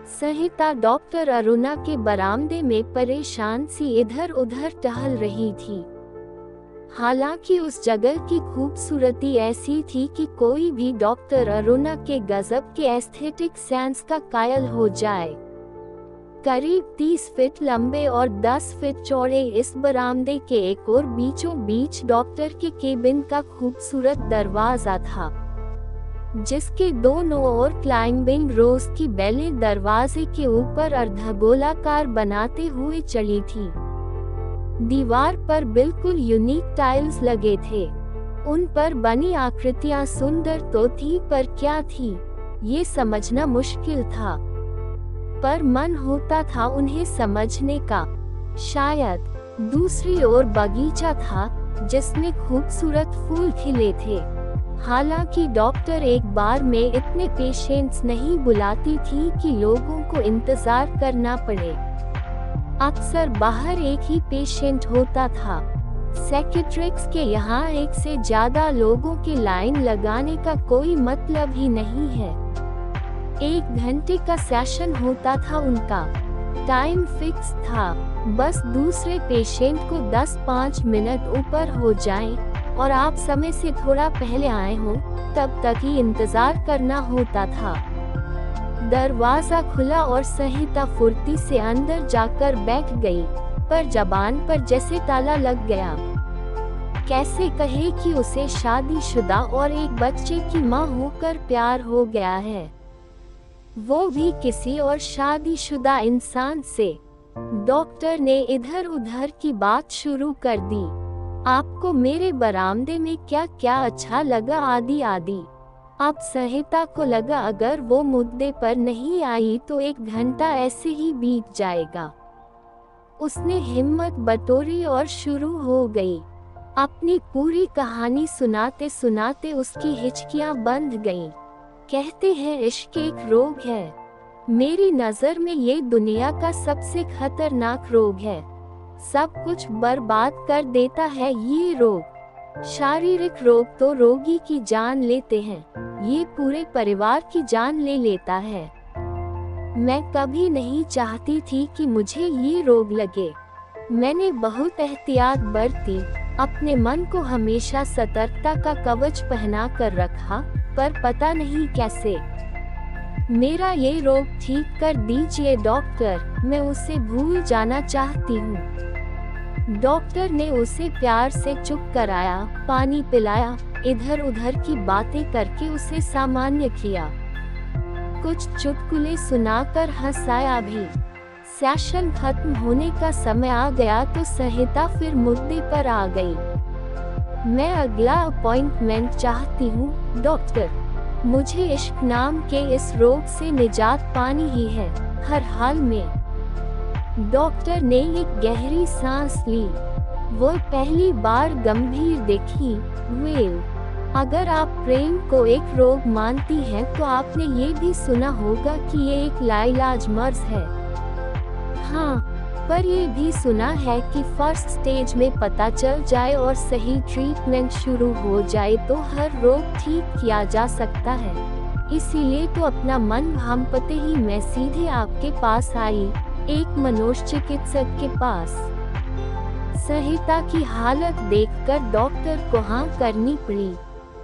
संहिता doctor Aruna के बरामदे में परेशान सी इधर उधर टहल रही थी। हालांकि उस जगह की खूबसूरती ऐसी थी कि कोई भी डॉक्टर अरुणा के गजब के एस्थेटिक सेंस का कायल हो जाए। करीब 30 फीट लंबे और 10 फीट चौड़े इस बरामदे के एक और बीचों बीच डॉक्टर के केबिन का खूबसूरत दरवाजा था, जिसके दोनों ओर क्लाइंबिंग रोज की बेलें दरवाजे के ऊपर अर्धगोलाकार बनाते हुए चली थी। दीवार पर बिल्कुल यूनिक टाइल्स लगे थे। उन पर बनी आकृतियां सुंदर तो थी, पर क्या थी ये समझना मुश्किल था, पर मन होता था उन्हें समझने का। शायद दूसरी ओर बगीचा था जिसमें खूबसूरत फूल खिले थे। हालांकि डॉक्टर एक बार में इतने पेशेंट्स नहीं बुलाती थी कि लोगों को इंतजार करना पड़े। अक्सर बाहर एक ही पेशेंट होता था। सेक्रेटरीज के यहाँ एक से ज्यादा लोगों की लाइन लगाने का कोई मतलब ही नहीं है। 1 घंटे का सेशन होता था उनका। टाइम फिक्स था, बस दूसरे पेशेंट को 10-5 मिनट ऊपर हो जाए और आप समय से थोड़ा पहले आए हो, तब तक ही इंतजार करना होता था। दरवाजा खुला और संहिता फुर्ती से अंदर जाकर बैठ गई, पर जबान पर जैसे ताला लग गया। कैसे कहे कि उसे शादीशुदा और एक बच्चे की मां होकर प्यार हो गया है, वो भी किसी और शादीशुदा इंसान से। डॉक्टर ने इधर उधर की बात शुरू कर दी। आपको मेरे बरामदे में क्या क्या अच्छा लगा, आदि आदि। अब संहिता को लगा अगर वो मुद्दे पर नहीं आई तो 1 घंटा ऐसे ही बीत जाएगा। उसने हिम्मत बटोरी और शुरू हो गई। अपनी पूरी कहानी सुनाते सुनाते उसकी हिचकियां बंध गईं। कहते हैं इश्क एक रोग है। मेरी नजर में ये दुनिया का सबसे खतरनाक रोग है। सब कुछ बर्बाद कर देता है ये रोग। शारीरिक रोग तो रोगी की जान लेते हैं, ये पूरे परिवार की जान ले लेता है। मैं कभी नहीं चाहती थी कि मुझे ये रोग लगे। मैंने बहुत एहतियात बरती, अपने मन को हमेशा सतर्कता का कवच पहना कर रखा, पर पता नहीं कैसे मेरा ये रोग ठीक कर दीजिए डॉक्टर, मैं उसे भूल जाना चाहती हूँ। डॉक्टर ने उसे प्यार से चुप कराया, पानी पिलाया, इधर उधर की बातें करके उसे सामान्य किया, कुछ चुटकुले सुनाकर हंसाया भी। सेशन खत्म होने का समय आ गया तो संहिता फिर मुद्दे पर आ गई। मैं अगला अपॉइंटमेंट चाहती हूँ डॉक्टर। मुझे इश्क नाम के इस रोग से निजात पानी ही है, हर हाल में। डॉक्टर ने एक गहरी सांस ली। वो पहली बार गंभीर दिखी। वेल, अगर आप प्रेम को एक रोग मानती हैं तो आपने ये भी सुना होगा कि ये एक लाइलाज मर्ज है। हाँ, पर ये भी सुना है कि फर्स्ट स्टेज में पता चल जाए और सही ट्रीटमेंट शुरू हो जाए तो हर रोग ठीक किया जा सकता है। इसीलिए तो अपना मन भांपते ही मैं सीधे आपके पास आई, एक मनोचिकित्सक के पास। संहिता की हालत देखकर डॉक्टर को हाँ करनी पड़ी।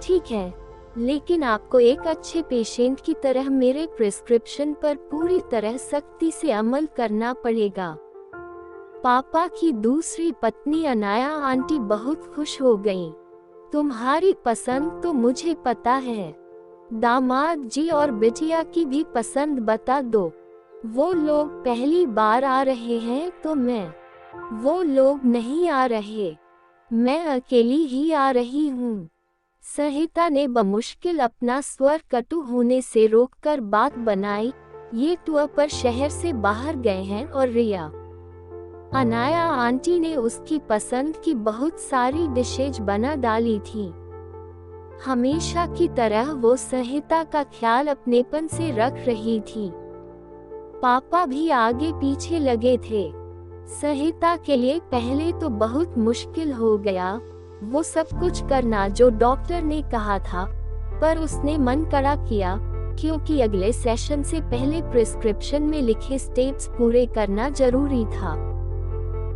ठीक है, लेकिन आपको एक अच्छे पेशेंट की तरह मेरे प्रिस्क्रिप्शन पर पूरी तरह सख्ती से अमल करना पड़ेगा। पापा की दूसरी पत्नी अनाया आंटी बहुत खुश हो गईं। तुम्हारी पसंद तो मुझे पता है, दामाद जी और बिटिया की भी पसंद बता दो। वो लोग पहली बार आ रहे हैं तो वो लोग नहीं आ रहे, मैं अकेली ही आ रही हूँ। संहिता ने बमुश्किल अपना स्वर कटु होने से रोककर बात बनाई। ये टूर पर शहर से बाहर गए हैं और रिया अनाया आंटी ने उसकी पसंद की बहुत सारी डिशेज बना डाली थी। हमेशा की तरह वो संहिता का ख्याल अपनेपन से रख रही थी। पापा भी आगे पीछे लगे थे। संहिता के लिए पहले तो बहुत मुश्किल हो गया वो सब कुछ करना जो डॉक्टर ने कहा था, पर उसने मन कड़ा किया। क्योंकि अगले सेशन से पहले प्रिस्क्रिप्शन में लिखे स्टेप्स पूरे करना जरूरी था।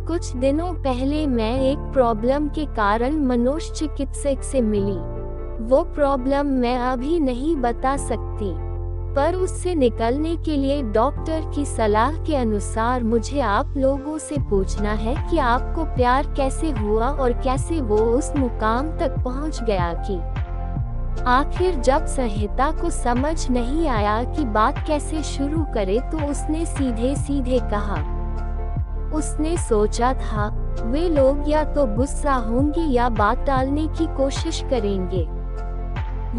कुछ दिनों पहले मैं एक प्रॉब्लम के कारण मनोचिकित्सक से मिली। वो प्रॉब्लम मैं अभी नहीं बता सकती, पर उससे निकलने के लिए डॉक्टर की सलाह के अनुसार मुझे आप लोगों से पूछना है कि आपको प्यार कैसे हुआ और कैसे वो उस मुकाम तक पहुंच गया कि आखिर जब संहिता को समझ नहीं आया कि बात कैसे शुरू करे तो उसने सीधे सीधे कहा। उसने सोचा था वे लोग या तो गुस्सा होंगे या बात टालने की कोशिश करेंगे,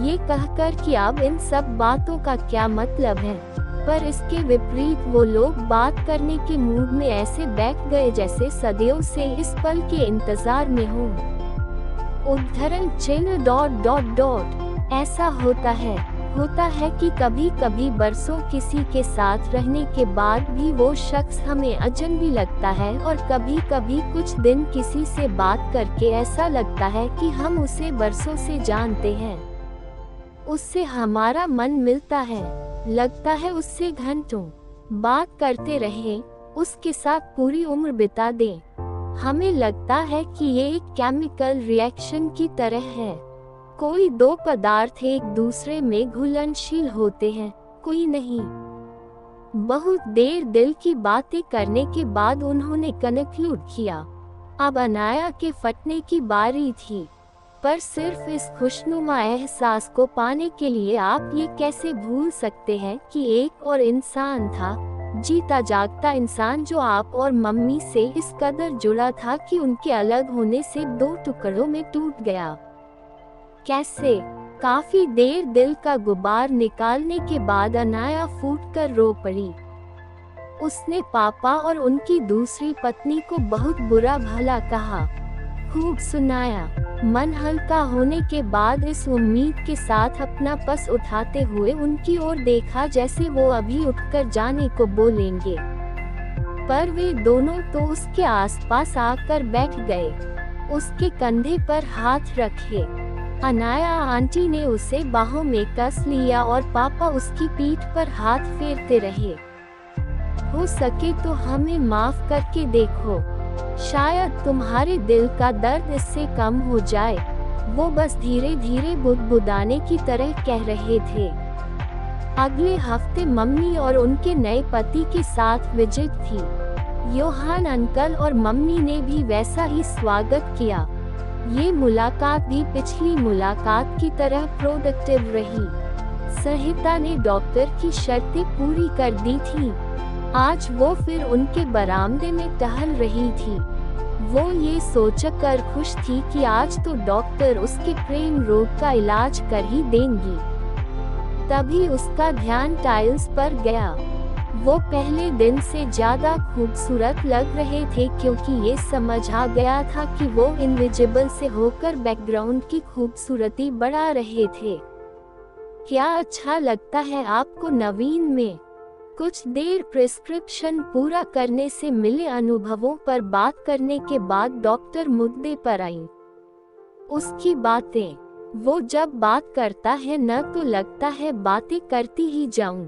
ये कहकर कि अब इन सब बातों का क्या मतलब है, पर इसके विपरीत वो लोग बात करने के मूड में ऐसे बैठ गए जैसे सदियों से इस पल के इंतजार में हों। उद्धरण चिन्ह ... ऐसा होता है कि कभी कभी बरसों किसी के साथ रहने के बाद भी वो शख्स हमें अजनबी लगता है, और कभी कभी कुछ दिन किसी से बात करके ऐसा लगता है कि हम उसे बरसों से जानते हैं। उससे हमारा मन मिलता है, लगता है उससे घंटों बात करते रहे, उसके साथ पूरी उम्र बिता दें। हमें लगता है कि ये एक केमिकल रिएक्शन की तरह है। कोई दो पदार्थ एक दूसरे में घुलनशील होते हैं, कोई नहीं। बहुत देर दिल की बातें करने के बाद उन्होंने कनक्लूड किया। अब अनाया के फटने की बारी थी, पर सिर्फ इस खुशनुमा एहसास को पाने के लिए आप ये कैसे भूल सकते हैं कि एक और इंसान था, जीता जागता इंसान जो आप और मम्मी से इस कदर जुड़ा था कि उनके अलग होने से दो टुकड़ों में टूट गया। कैसे? काफी देर दिल का गुबार निकालने के बाद अनाया फूटकर रो पड़ी। उसने पापा और उनकी दूसरी पत्नी को बहुत बुरा भला कहा, खूब सुनाया। मन हल्का होने के बाद इस उम्मीद के साथ अपना पस उठाते हुए उनकी ओर देखा जैसे वो अभी उठकर जाने को बोलेंगे, पर वे दोनों तो उसके आसपास आकर बैठ गए, उसके कंधे पर हाथ रखे। अनाया आंटी ने उसे बाहों में कस लिया और पापा उसकी पीठ पर हाथ फेरते रहे। हो सके तो हमें माफ करके देखो, शायद तुम्हारे दिल का दर्द इससे कम हो जाए, वो बस धीरे धीरे बुदबुदाने की तरह कह रहे थे। अगले हफ्ते मम्मी और उनके नए पति के साथ विजिट थी। योहान अंकल और मम्मी ने भी वैसा ही स्वागत किया। ये मुलाकात भी पिछली मुलाकात की तरह प्रोडक्टिव रही। संहिता ने डॉक्टर की शर्तें पूरी कर दी थी। आज वो फिर उनके बरामदे में टहल रही थी। वो ये सोचकर खुश थी कि आज तो डॉक्टर उसके प्रेम रोग का इलाज कर ही देंगी। तभी उसका ध्यान टाइल्स पर गया। वो पहले दिन से ज्यादा खूबसूरत लग रहे थे क्योंकि ये समझ आ गया था कि वो इनविजिबल से होकर बैकग्राउंड की खूबसूरती बढ़ा रहे थे। क्या अच्छा लगता है आपको नवीन में? कुछ देर प्रिस्क्रिप्शन पूरा करने से मिले अनुभवों पर बात करने के बाद डॉक्टर मुद्दे पर आईं। उसकी बातें, वो जब बात करता है न तो लगता है बातें करती ही जाऊं।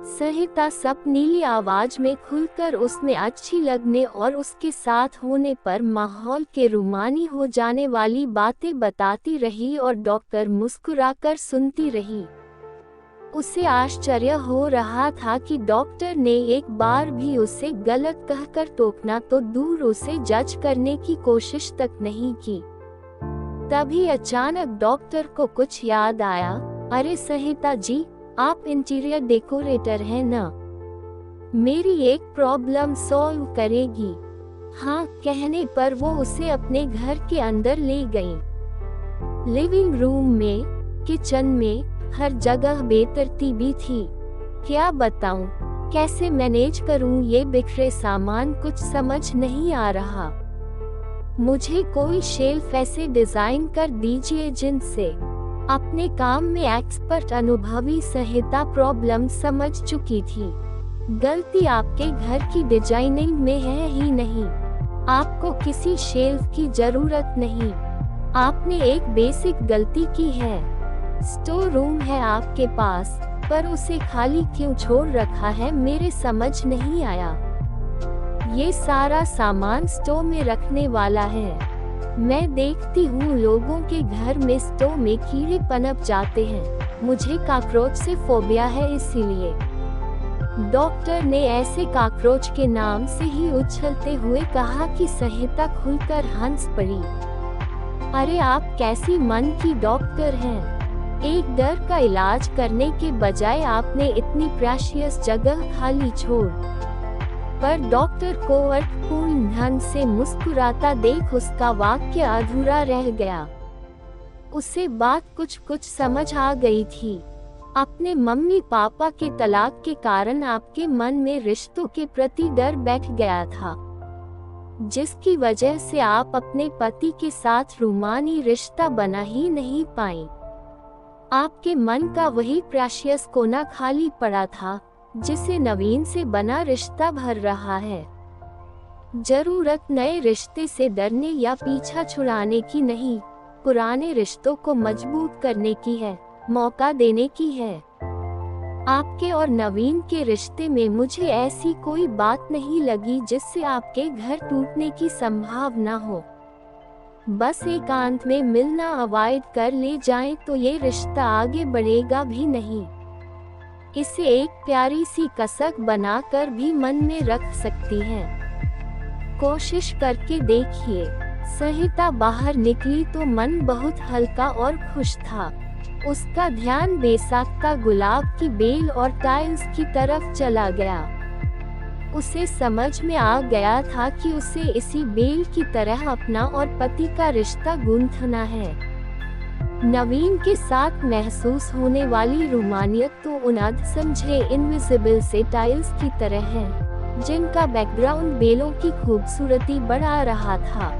संहिता सब नीली आवाज में खुलकर उसमें अच्छी लगने और उसके साथ होने पर माहौल के रुमानी हो जाने वाली बातें बताती रही और डॉक्टर मुस्कुराकर सुनती रही। उसे आश्चर्य हो रहा था कि डॉक्टर ने एक बार भी उसे गलत कहकर टोकना तो दूर उसे जज करने की कोशिश तक नहीं की। तभी अचानक डॉक्टर को कुछ याद आया। अरे संहिता जी, आप इंटीरियर डेकोरेटर हैं ना? मेरी एक प्रॉब्लम सॉल्व करेगी। हाँ कहने पर वो उसे अपने घर के अंदर ले गई। लिविंग रूम में, किचन में, हर जगह बेतरतीबी थी। क्या बताऊं, कैसे मैनेज करूं ये बिखरे सामान, कुछ समझ नहीं आ रहा। मुझे कोई शेल्फ ऐसे डिजाइन कर दीजिए जिनसे अपने काम में एक्सपर्ट अनुभवी संहिता प्रॉब्लम समझ चुकी थी। गलती आपके घर की डिजाइनिंग में है ही नहीं। आपको किसी शेल्फ की जरूरत नहीं। आपने एक बेसिक गलती की है। स्टोर रूम है आपके पास, पर उसे खाली क्यों छोड़ रखा है मेरे समझ नहीं आया। ये सारा सामान स्टोर में रखने वाला है। मैं देखती हूँ लोगों के घर में स्टोर में कीड़े पनप जाते हैं। मुझे कॉकरोच से फोबिया है इसीलिए। डॉक्टर ने ऐसे कॉकरोच के नाम से ही उछलते हुए कहा कि सहिता खुलकर हंस पड़ी। अरे आप कैसी मन की डॉक्टर हैं? एक डर का इलाज करने के बजाय आपने इतनी प्रेशियस जगह खाली छोड़। पर डॉक्टर को अर्थपूर्ण ढंग से मुस्कुराता देख उसका वाक्य अधूरा रह गया। उसे बात कुछ समझ आ गई थी। अपने मम्मी पापा के तलाक के कारण आपके मन में रिश्तों के प्रति डर बैठ गया था, जिसकी वजह से आप अपने पति के साथ रूमानी रिश्ता बना ही नहीं पाई। आपके मन का वही प्रेशियस कोना खाली पड़ा था जिसे नवीन से बना रिश्ता भर रहा है। जरूरत नए रिश्ते से डरने या पीछा छुड़ाने की नहीं, पुराने रिश्तों को मजबूत करने की है, मौका देने की है। आपके और नवीन के रिश्ते में मुझे ऐसी कोई बात नहीं लगी जिससे आपके घर टूटने की संभावना हो। बस एकांत में मिलना अवॉइड कर ले जाएं तो ये रिश्ता आगे बढ़ेगा भी नहीं। इसे एक प्यारी सी कसक बनाकर भी मन में रख सकती हैं। कोशिश करके देखिए। सहिता बाहर निकली तो मन बहुत हल्का और खुश था। उसका ध्यान बेसाख्ता गुलाब की बेल और टाइल्स की तरफ चला गया। उसे समझ में आ गया था कि उसे इसी बेल की तरह अपना और पति का रिश्ता गूंथना है। नवीन के साथ महसूस होने वाली रोमानियत तो उन अधसमझे इनविजिबल से टाइल्स की तरह है, जिनका बैकग्राउंड बेलों की खूबसूरती बढ़ा रहा था।